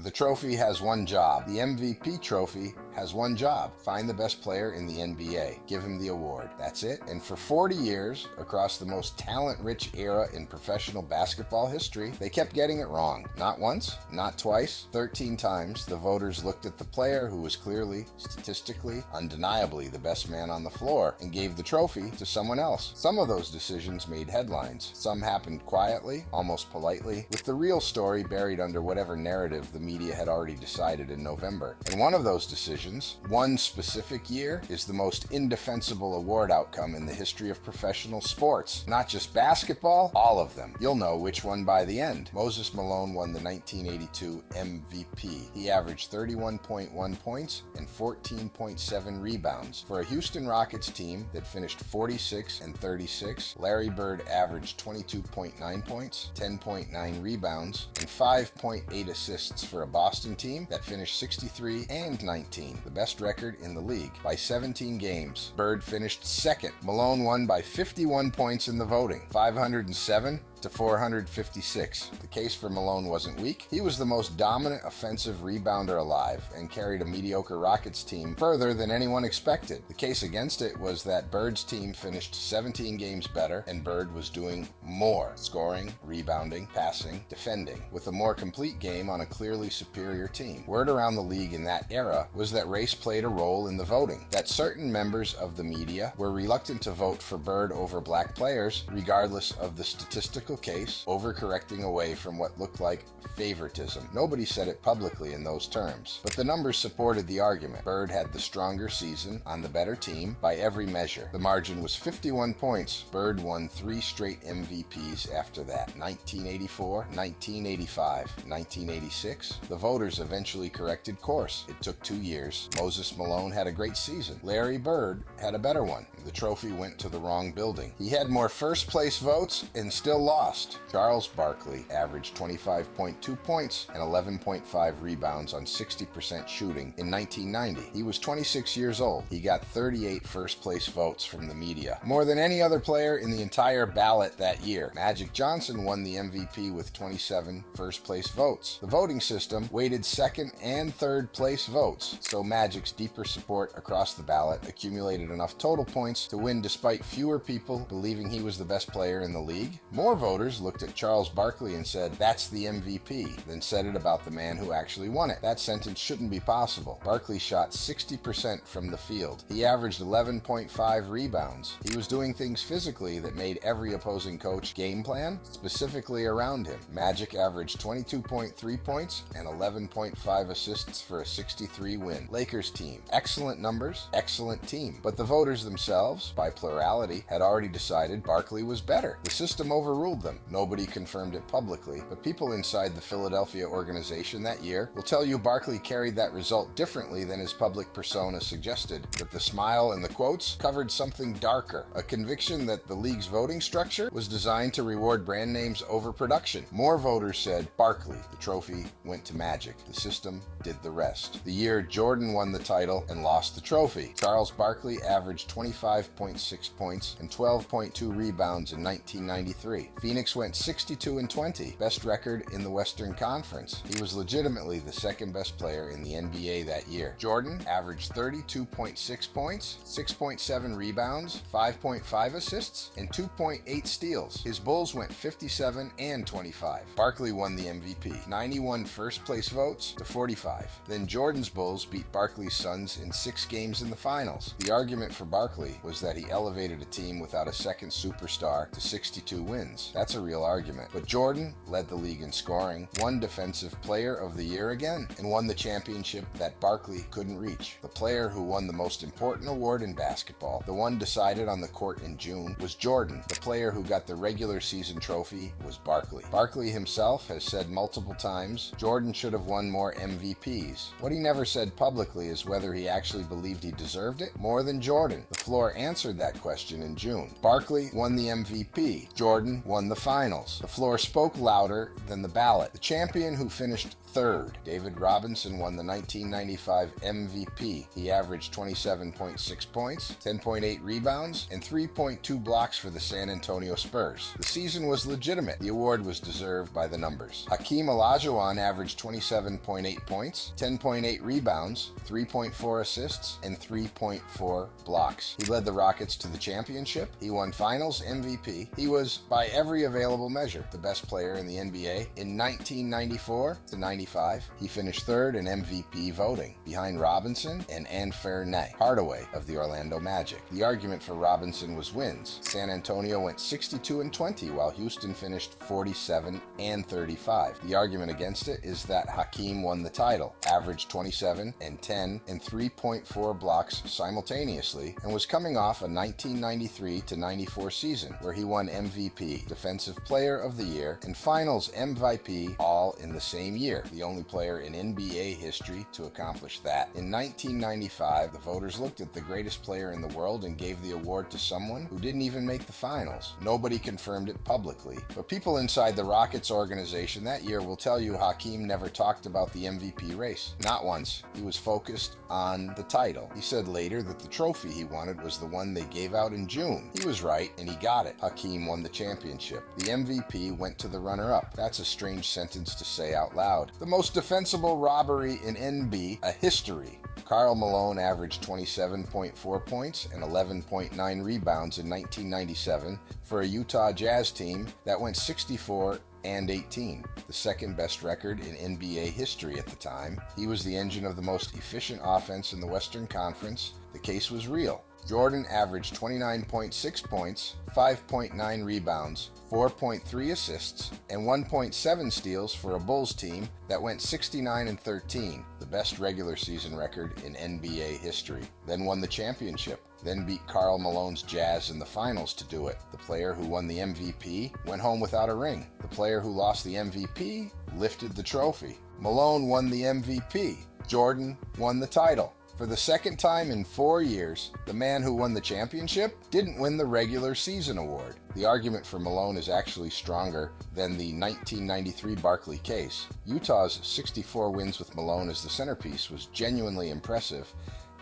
The trophy has one job. The MVP trophy has one job. Find the best player in the NBA. Give him the award. That's it. And for 40 years, across the most talent-rich era in professional basketball history, they kept getting it wrong. Not once, not twice, 13 times, the voters looked at the player who was clearly, statistically, undeniably the best man on the floor and gave the trophy to someone else. Some of those decisions made headlines. Some happened quietly, almost politely, with the real story buried under whatever narrative the media had already decided in November. And one of those decisions, one specific year, is the most indefensible award outcome in the history of professional sports. Not just basketball, all of them. You'll know which one by the end. Moses Malone won the 1982 MVP. He averaged 31.1 points and 14.7 rebounds. For a Houston Rockets team that finished 46-36, Larry Bird averaged 22.9 points, 10.9 rebounds, and 5.8 assists for a Boston team that finished 63-19, the best record in the league, by 17 games. Bird finished second. Malone won by 51 points in the voting, 507 to 456. The case for Malone wasn't weak. He was the most dominant offensive rebounder alive and carried a mediocre Rockets team further than anyone expected. The case against it was that Bird's team finished 17 games better and Bird was doing more: scoring, rebounding, passing, defending, with a more complete game on a clearly superior team. Word around the league in that era was that race played a role in the voting, that certain members of the media were reluctant to vote for Bird over black players, regardless of the statistical case, overcorrecting away from what looked like favoritism. Nobody said it publicly in those terms, but the numbers supported the argument. Bird had the stronger season on the better team by every measure. The margin was 51 points. Bird won 3 straight MVPs after that: 1984, 1985, 1986. The voters eventually corrected course. It took 2 years. Moses Malone had a great season. Larry Bird had a better one. The trophy went to the wrong building. He had more first place votes and still lost. Charles Barkley averaged 25.2 points and 11.5 rebounds on 60% shooting in 1990. He was 26 years old. He got 38 first place votes from the media, more than any other player in the entire ballot that year. Magic Johnson won the MVP with 27 first place votes. The voting system weighted second and third place votes, so Magic's deeper support across the ballot accumulated enough total points to win despite fewer people believing he was the best player in the league. More voters looked at Charles Barkley and said, "That's the MVP," than said it about the man who actually won it. That sentence shouldn't be possible. Barkley shot 60% from the field. He averaged 11.5 rebounds. He was doing things physically that made every opposing coach game plan specifically around him. Magic averaged 22.3 points and 11.5 assists for a 63 win. Lakers team, excellent numbers, excellent team. But the voters themselves, by plurality, had already decided Barkley was better. The system overruled them. Nobody confirmed it publicly, but people inside the Philadelphia organization that year will tell you Barkley carried that result differently than his public persona suggested, that the smile and the quotes covered something darker, a conviction that the league's voting structure was designed to reward brand names over production. More voters said Barkley. The trophy went to Magic. The system did the rest. The year Jordan won the title and lost the trophy, Charles Barkley averaged 25.6 points and 12.2 rebounds in 1993. Phoenix went 62-20, best record in the Western Conference. He was legitimately the second best player in the NBA that year. Jordan averaged 32.6 points, 6.7 rebounds, 5.5 assists, and 2.8 steals. His Bulls went 57-25. Barkley won the MVP, 91 first place votes to 45. Then Jordan's Bulls beat Barkley's Suns in 6 games in the finals. The argument for Barkley was that he elevated a team without a second superstar to 62 wins. That's a real argument. But Jordan led the league in scoring, won Defensive Player of the Year again, and won the championship that Barkley couldn't reach. The player who won the most important award in basketball, the one decided on the court in June, was Jordan. The player who got the regular season trophy was Barkley. Barkley himself has said multiple times Jordan should have won more MVPs. What he never said publicly is whether he actually believed he deserved it more than Jordan. The floor answered that question in June. Barkley won the MVP. Jordan won the finals. The floor spoke louder than the ballot. The champion who finished third. David Robinson won the 1995 MVP. He averaged 27.6 points, 10.8 rebounds, and 3.2 blocks for the San Antonio Spurs. The season was legitimate. The award was deserved by the numbers. Hakeem Olajuwon averaged 27.8 points, 10.8 rebounds, 3.4 assists, and 3.4 blocks. He led the Rockets to the championship. He won Finals MVP. He was, by every available measure, the best player in the NBA. In 1994 to 95, he finished third in MVP voting, behind Robinson and Anfer Hardaway of the Orlando Magic. The argument for Robinson was wins. San Antonio went 62-20, while Houston finished 47-35. The argument against it is that Hakeem won the title, averaged 27 and 10 and 3.4 blocks simultaneously, and was coming off a 1993-94 season where he won MVP, Defensive Player of the Year, and Finals MVP all in the same year, the only player in NBA history to accomplish that. In 1995, the voters looked at the greatest player in the world and gave the award to someone who didn't even make the finals. Nobody confirmed it publicly, but people inside the Rockets organization that year will tell you Hakeem never talked about the MVP race. Not once. He was focused on the title. He said later that the trophy he wanted was the one they gave out in June. He was right, and he got it. Hakeem won the championship. The MVP went to the runner-up. That's a strange sentence to say out loud. The most defensible robbery in NBA, a history. Karl Malone averaged 27.4 points and 11.9 rebounds in 1997 for a Utah Jazz team that went 64-18, the second best record in NBA history at the time. He was the engine of the most efficient offense in the Western Conference. The case was real. Jordan averaged 29.6 points, 5.9 rebounds, 4.3 assists, and 1.7 steals for a Bulls team that went 69-13, the best regular season record in NBA history. Then won the championship. Then beat Karl Malone's Jazz in the finals to do it. The player who won the MVP went home without a ring. The player who lost the MVP lifted the trophy. Malone won the MVP. Jordan won the title. For the second time in 4 years, the man who won the championship didn't win the regular season award. The argument for Malone is actually stronger than the 1993 Barkley case. Utah's 64 wins with Malone as the centerpiece was genuinely impressive,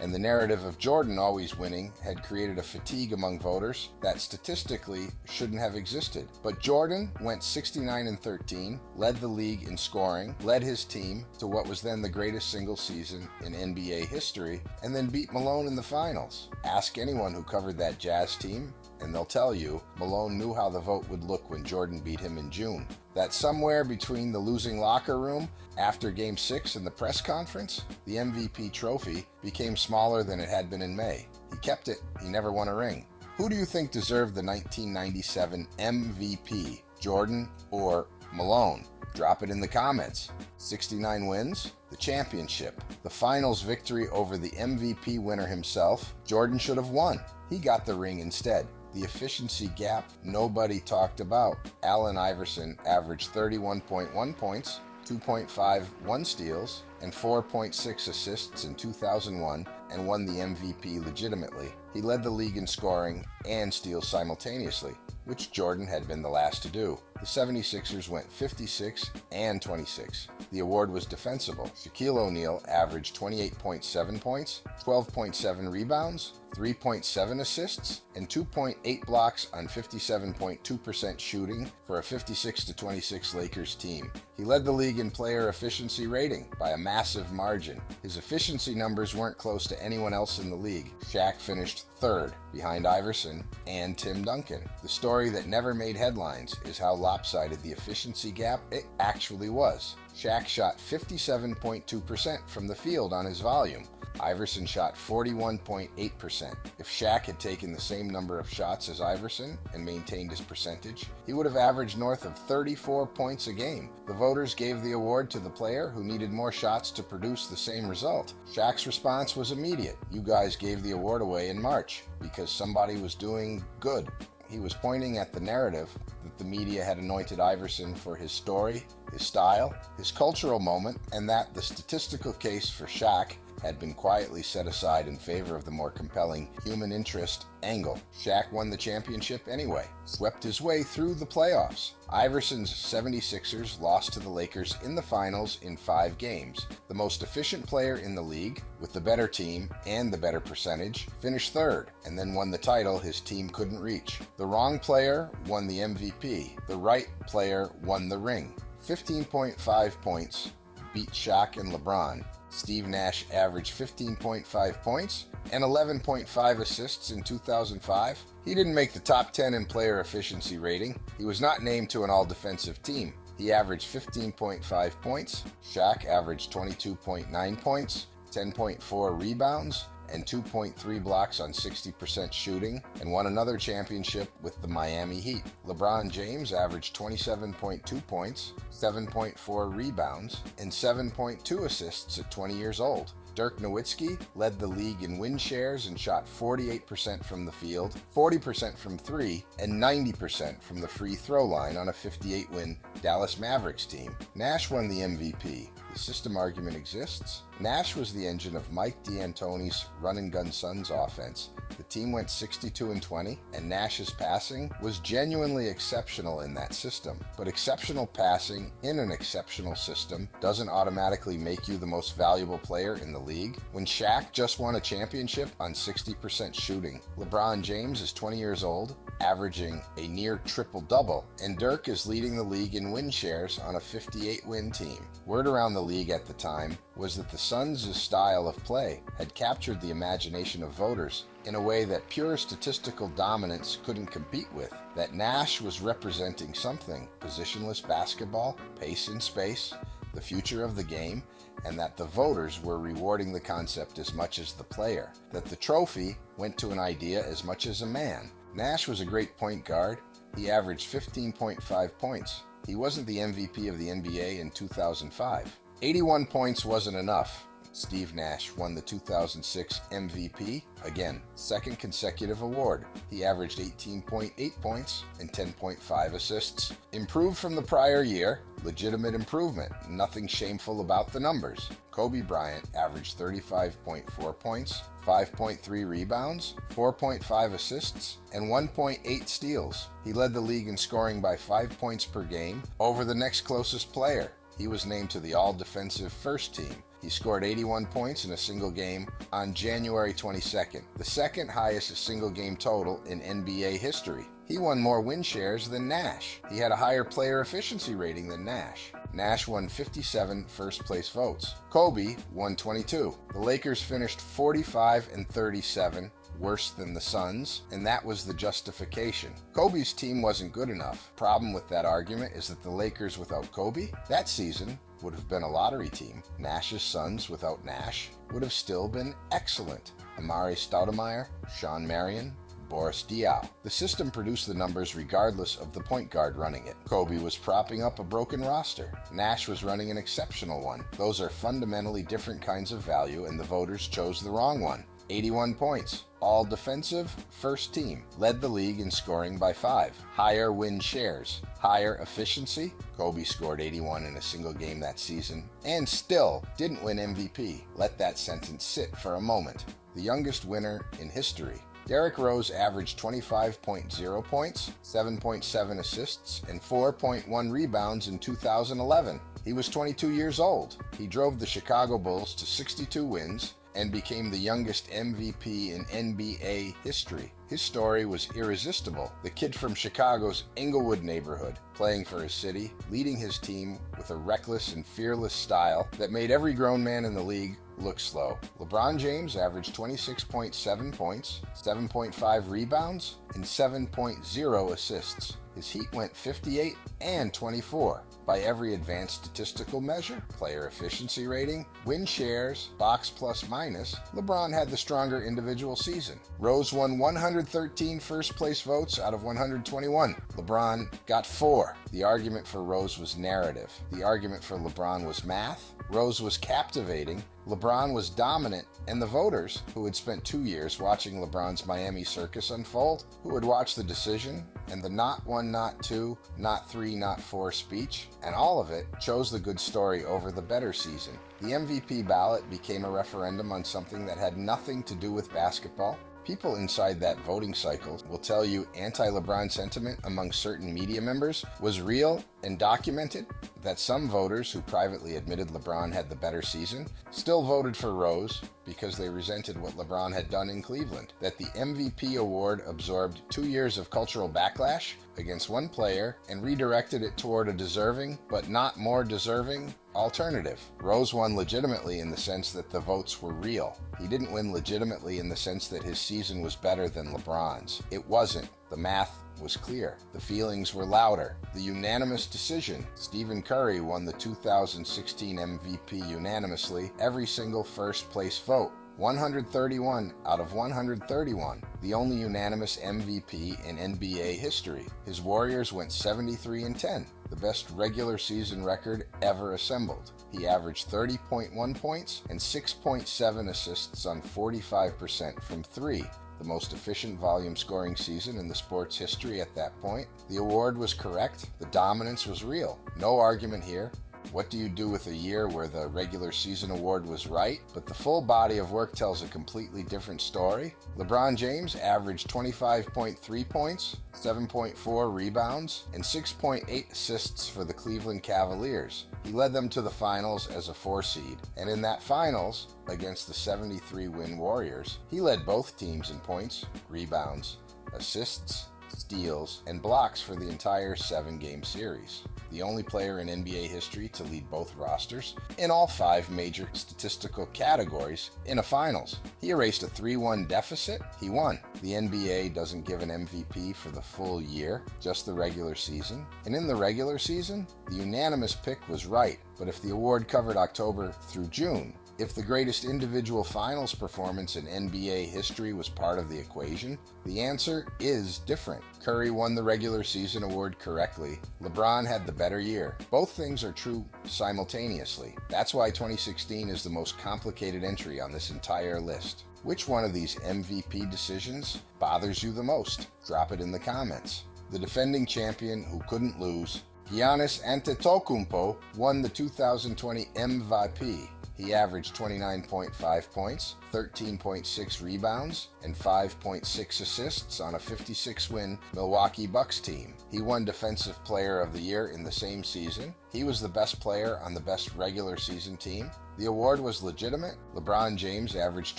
and the narrative of Jordan always winning had created a fatigue among voters that statistically shouldn't have existed. But Jordan went 69-13, led the league in scoring, led his team to what was then the greatest single season in NBA history, and then beat Malone in the finals. Ask anyone who covered that Jazz team, and they'll tell you Malone knew how the vote would look when Jordan beat him in June. That somewhere between the losing locker room after Game 6 and the press conference, the MVP trophy became smaller than it had been in May. He kept it. He never won a ring. Who do you think deserved the 1997 MVP, Jordan or Malone? Drop it in the comments. 69 wins, the championship, the finals victory over the MVP winner himself. Jordan should have won. He got the ring instead. The efficiency gap nobody talked about. Allen Iverson averaged 31.1 points, 2.51 steals, and 4.6 assists in 2001 and won the MVP legitimately. He led the league in scoring and steals simultaneously, which Jordan had been the last to do. The 76ers went 56-26. The award was defensible. Shaquille O'Neal averaged 28.7 points, 12.7 rebounds, 3.7 assists, and 2.8 blocks on 57.2% shooting for a 56-26 Lakers team. He led the league in player efficiency rating by a massive margin. His efficiency numbers weren't close to anyone else in the league. Shaq finished third, behind Iverson and Tim Duncan. The story that never made headlines is how lopsided the efficiency gap it actually was. Shaq shot 57.2% from the field on his volume. Iverson shot 41.8%. If Shaq had taken the same number of shots as Iverson and maintained his percentage, he would have averaged north of 34 points a game. The voters gave the award to the player who needed more shots to produce the same result. Shaq's response was immediate. You guys gave the award away in March because somebody was doing good. He was pointing at the narrative that the media had anointed Iverson for his story, his style, his cultural moment, and that the statistical case for Shaq had been quietly set aside in favor of the more compelling human interest angle. Shaq won the championship anyway, swept his way through the playoffs. Iverson's 76ers lost to the Lakers in the finals in 5 games. The most efficient player in the league, with the better team and the better percentage, finished third, and then won the title his team couldn't reach. The wrong player won the MVP. The right player won the ring. 15.5 points beat Shaq and LeBron. Steve Nash averaged 15.5 points and 11.5 assists in 2005. He didn't make the top 10 in player efficiency rating. He was not named to an all-defensive team. He averaged 15.5 points. Shaq averaged 22.9 points, 10.4 rebounds, and 2.3 blocks on 60% shooting, and won another championship with the Miami Heat. LeBron James averaged 27.2 points, 7.4 rebounds, and 7.2 assists at 20 years old. Dirk Nowitzki led the league in win shares and shot 48% from the field, 40% from 3, and 90% from the free throw line on a 58-win Dallas Mavericks team. Nash won the MVP. The system argument exists. Nash was the engine of Mike D'Antoni's run-and-gun Suns offense. The team went 62-20, and Nash's passing was genuinely exceptional in that system. But exceptional passing in an exceptional system doesn't automatically make you the most valuable player in the league. When Shaq just won a championship on 60% shooting, LeBron James is 20 years old, averaging a near triple-double, and Dirk is leading the league in win shares on a 58-win team. Word around the league at the time was that the Suns' style of play had captured the imagination of voters in a way that pure statistical dominance couldn't compete with, that Nash was representing something, positionless basketball, pace in space, the future of the game, and that the voters were rewarding the concept as much as the player, that the trophy went to an idea as much as a man. Nash was a great point guard. He averaged 15.5 points. He wasn't the MVP of the NBA in 2005. 81 points wasn't enough. Steve Nash won the 2006 MVP, again, second consecutive award. He averaged 18.8 points and 10.5 assists. Improved from the prior year, legitimate improvement, nothing shameful about the numbers. Kobe Bryant averaged 35.4 points, 5.3 rebounds, 4.5 assists, and 1.8 steals. He led the league in scoring by 5 points per game over the next closest player. He was named to the all-defensive first team. He scored 81 points in a single game on January 22nd, the second highest single-game total in NBA history. He won more win shares than Nash. He had a higher player efficiency rating than Nash. Nash won 57 first-place votes. Kobe won 22. The Lakers finished 45-37, worse than the Suns, and that was the justification. Kobe's team wasn't good enough. Problem with that argument is that the Lakers without Kobe, that season, would have been a lottery team. Nash's Suns without Nash would have still been excellent. Amari Stoudemire, Sean Marion, Boris Diaw. The system produced the numbers regardless of the point guard running it. Kobe was propping up a broken roster. Nash was running an exceptional one. Those are fundamentally different kinds of value, and the voters chose the wrong one. 81 points. All defensive, first team. Led the league in scoring by 5. Higher win shares. Higher efficiency. Kobe scored 81 in a single game that season and still didn't win MVP. Let that sentence sit for a moment. The youngest winner in history. Derrick Rose averaged 25.0 points, 7.7 assists, and 4.1 rebounds in 2011. He was 22 years old. He drove the Chicago Bulls to 62 wins and became the youngest MVP in NBA history. His story was irresistible. The kid from Chicago's Englewood neighborhood, playing for his city, leading his team with a reckless and fearless style that made every grown man in the league look slow. LeBron James averaged 26.7 points, 7.5 rebounds, and 7.0 assists. His Heat went 58 and 24. By every advanced statistical measure, player efficiency rating, win shares, box plus minus, LeBron had the stronger individual season. Rose won 113 first-place votes out of 121. LeBron got 4. The argument for Rose was narrative. The argument for LeBron was math, Rose was captivating, LeBron was dominant, and the voters, who had spent 2 years watching LeBron's Miami circus unfold, who had watched the decision and the not one, not two, not three, not four speech, and all of it, chose the good story over the better season. The MVP ballot became a referendum on something that had nothing to do with basketball. People inside that voting cycle will tell you anti-LeBron sentiment among certain media members was real and documented, that some voters who privately admitted LeBron had the better season still voted for Rose because they resented what LeBron had done in Cleveland, that the MVP award absorbed 2 years of cultural backlash against one player and redirected it toward a deserving, but not more deserving, alternative. Rose won legitimately in the sense that the votes were real. He didn't win legitimately in the sense that his season was better than LeBron's. It wasn't. The math was clear. The feelings were louder. The unanimous decision. Stephen Curry won the 2016 MVP unanimously, every single first place vote. 131 out of 131, the only unanimous MVP in NBA history. His Warriors went 73-10, the best regular season record ever assembled. He averaged 30.1 points and 6.7 assists on 45% from three, the most efficient volume scoring season in the sport's history at that point. The award was correct. The dominance was real. No argument here. What do you do with a year where the regular season award was right, but the full body of work tells a completely different story? LeBron James averaged 25.3 points, 7.4 rebounds, and 6.8 assists for the Cleveland Cavaliers. He led them to the finals as a 4 seed, and in that finals, against the 73-win Warriors, he led both teams in points, rebounds, assists, steals, and blocks for the entire 7-game series. The only player in NBA history to lead both rosters in all 5 major statistical categories in a finals. He erased a 3-1 deficit. He won. The NBA doesn't give an MVP for the full year, just the regular season. And in the regular season, the unanimous pick was right. But if the award covered October through June, if the greatest individual finals performance in NBA history was part of the equation, the answer is different. Curry won the regular season award correctly. LeBron had the better year. Both things are true simultaneously. That's why 2016 is the most complicated entry on this entire list. Which one of these MVP decisions bothers you the most? Drop it in the comments. The defending champion who couldn't lose, Giannis Antetokounmpo, won the 2020 MVP. He averaged 29.5 points, 13.6 rebounds, and 5.6 assists on a 56-win Milwaukee Bucks team. He won Defensive Player of the Year in the same season. He was the best player on the best regular season team. The award was legitimate. LeBron James averaged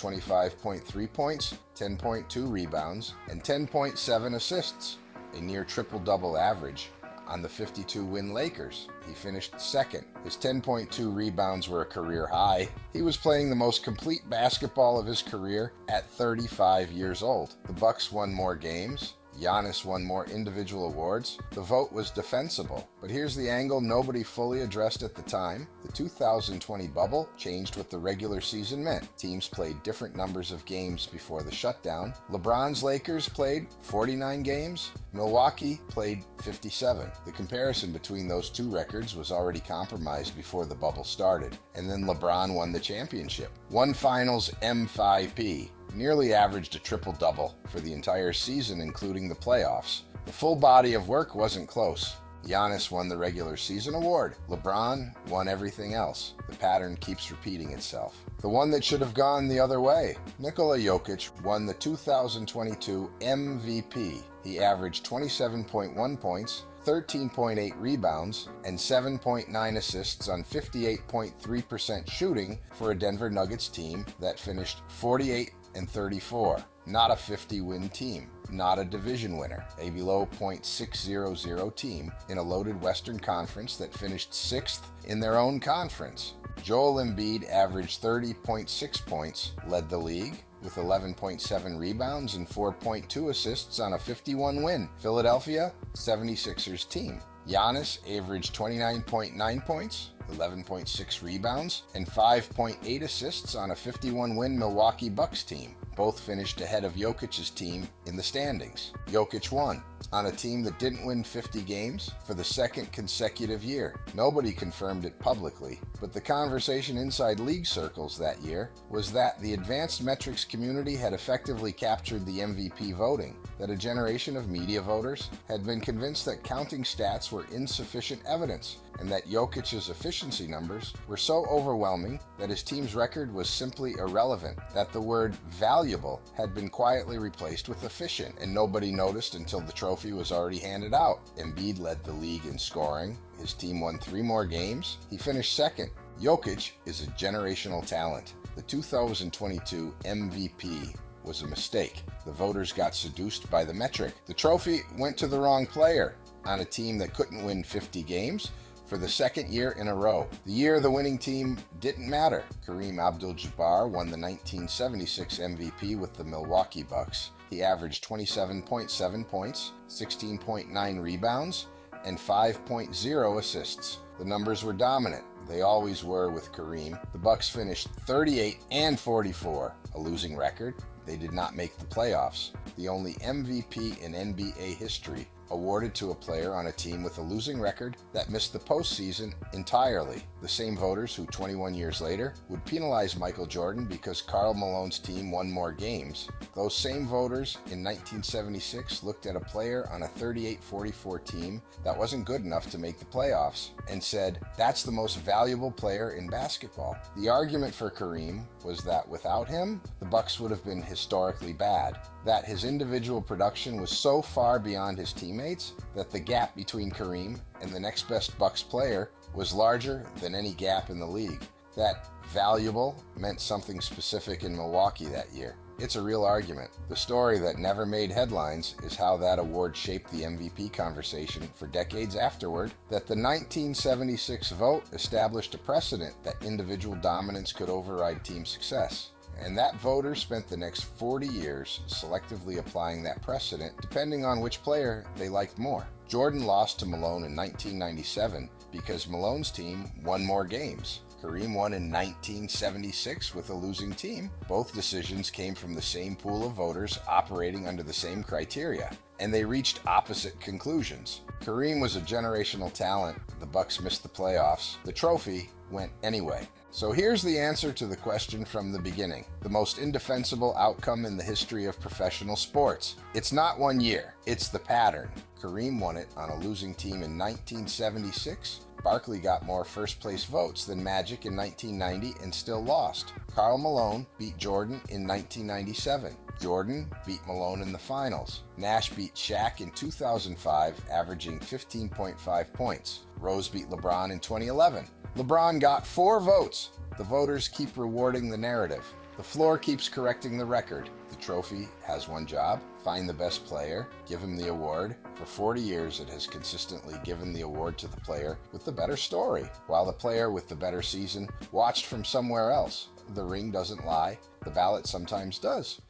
25.3 points, 10.2 rebounds, and 10.7 assists, a near triple-double average on the 52-win Lakers. He finished second. His 10.2 rebounds were a career high. He was playing the most complete basketball of his career at 35 years old. The Bucks won more games. Giannis won more individual awards. The vote was defensible. But here's the angle nobody fully addressed at the time. The 2020 bubble changed what the regular season meant. Teams played different numbers of games before the shutdown. LeBron's Lakers played 49 games. Milwaukee played 57. The comparison between those two records was already compromised before the bubble started. And then LeBron won the championship. Won Finals MVP. Nearly averaged a triple-double for the entire season, including the playoffs. The full body of work wasn't close. Giannis won the regular season award. LeBron won everything else. The pattern keeps repeating itself. The one that should have gone the other way. Nikola Jokic won the 2022 MVP. He averaged 27.1 points, 13.8 rebounds, and 7.9 assists on 58.3% shooting for a Denver Nuggets team that finished 48-34. Not a 50-win team. Not a division winner. A below .600 team in a loaded Western Conference that finished 6th in their own conference. Joel Embiid averaged 30.6 points, led the league, with 11.7 rebounds and 4.2 assists on a 51-win Philadelphia 76ers team. Giannis averaged 29.9 points, 11.6 rebounds, and 5.8 assists on a 51-win Milwaukee Bucks team. Both finished ahead of Jokic's team in the standings. Jokic won on a team that didn't win 50 games for the second consecutive year. Nobody confirmed it publicly, but the conversation inside league circles that year was that the advanced metrics community had effectively captured the MVP voting, that a generation of media voters had been convinced that counting stats were insufficient evidence, and that Jokic's efficiency numbers were so overwhelming that his team's record was simply irrelevant, that the word valuable had been quietly replaced with efficient, and nobody noticed until the trophy was already handed out. Embiid led the league in scoring. His team won 3 more games. He finished second. Jokic is a generational talent. The 2022 MVP was a mistake. The voters got seduced by the metric. The trophy went to the wrong player on a team that couldn't win 50 games for the second year in a row. The year the winning team didn't matter. Kareem Abdul-Jabbar won the 1976 MVP with the Milwaukee Bucks. He averaged 27.7 points, 16.9 rebounds, and 5.0 assists. The numbers were dominant. They always were with Kareem. The Bucks finished 38 and 44, a losing record. They did not make the playoffs. The only MVP in NBA history awarded to a player on a team with a losing record that missed the postseason entirely. The same voters who 21 years later would penalize Michael Jordan because Karl Malone's team won more games. Those same voters in 1976 looked at a player on a 38-44 team that wasn't good enough to make the playoffs and said, that's the most valuable player in basketball. The argument for Kareem was that without him, the Bucks would have been historically bad, that his individual production was so far beyond his teammates that the gap between Kareem and the next best Bucks player was larger than any gap in the league. That valuable meant something specific in Milwaukee that year. It's a real argument. The story that never made headlines is how that award shaped the MVP conversation for decades afterward, that the 1976 vote established a precedent that individual dominance could override team success. And that voters spent the next 40 years selectively applying that precedent depending on which player they liked more. Jordan lost to Malone in 1997 because Malone's team won more games. Kareem won in 1976 with a losing team. Both decisions came from the same pool of voters operating under the same criteria, and they reached opposite conclusions. Kareem was a generational talent. The Bucks missed the playoffs. The trophy went anyway. So here's the answer to the question from the beginning. The most indefensible outcome in the history of professional sports. It's not one year, it's the pattern. Kareem won it on a losing team in 1976. Barkley got more first-place votes than Magic in 1990 and still lost. Karl Malone beat Jordan in 1997. Jordan beat Malone in the finals. Nash beat Shaq in 2005, averaging 15.5 points. Rose beat LeBron in 2011. LeBron got 4 votes. The voters keep rewarding the narrative. The floor keeps correcting the record. The trophy has one job: find the best player, give him the award. For 40 years, it has consistently given the award to the player with the better story, while the player with the better season watched from somewhere else. The ring doesn't lie. The ballot sometimes does.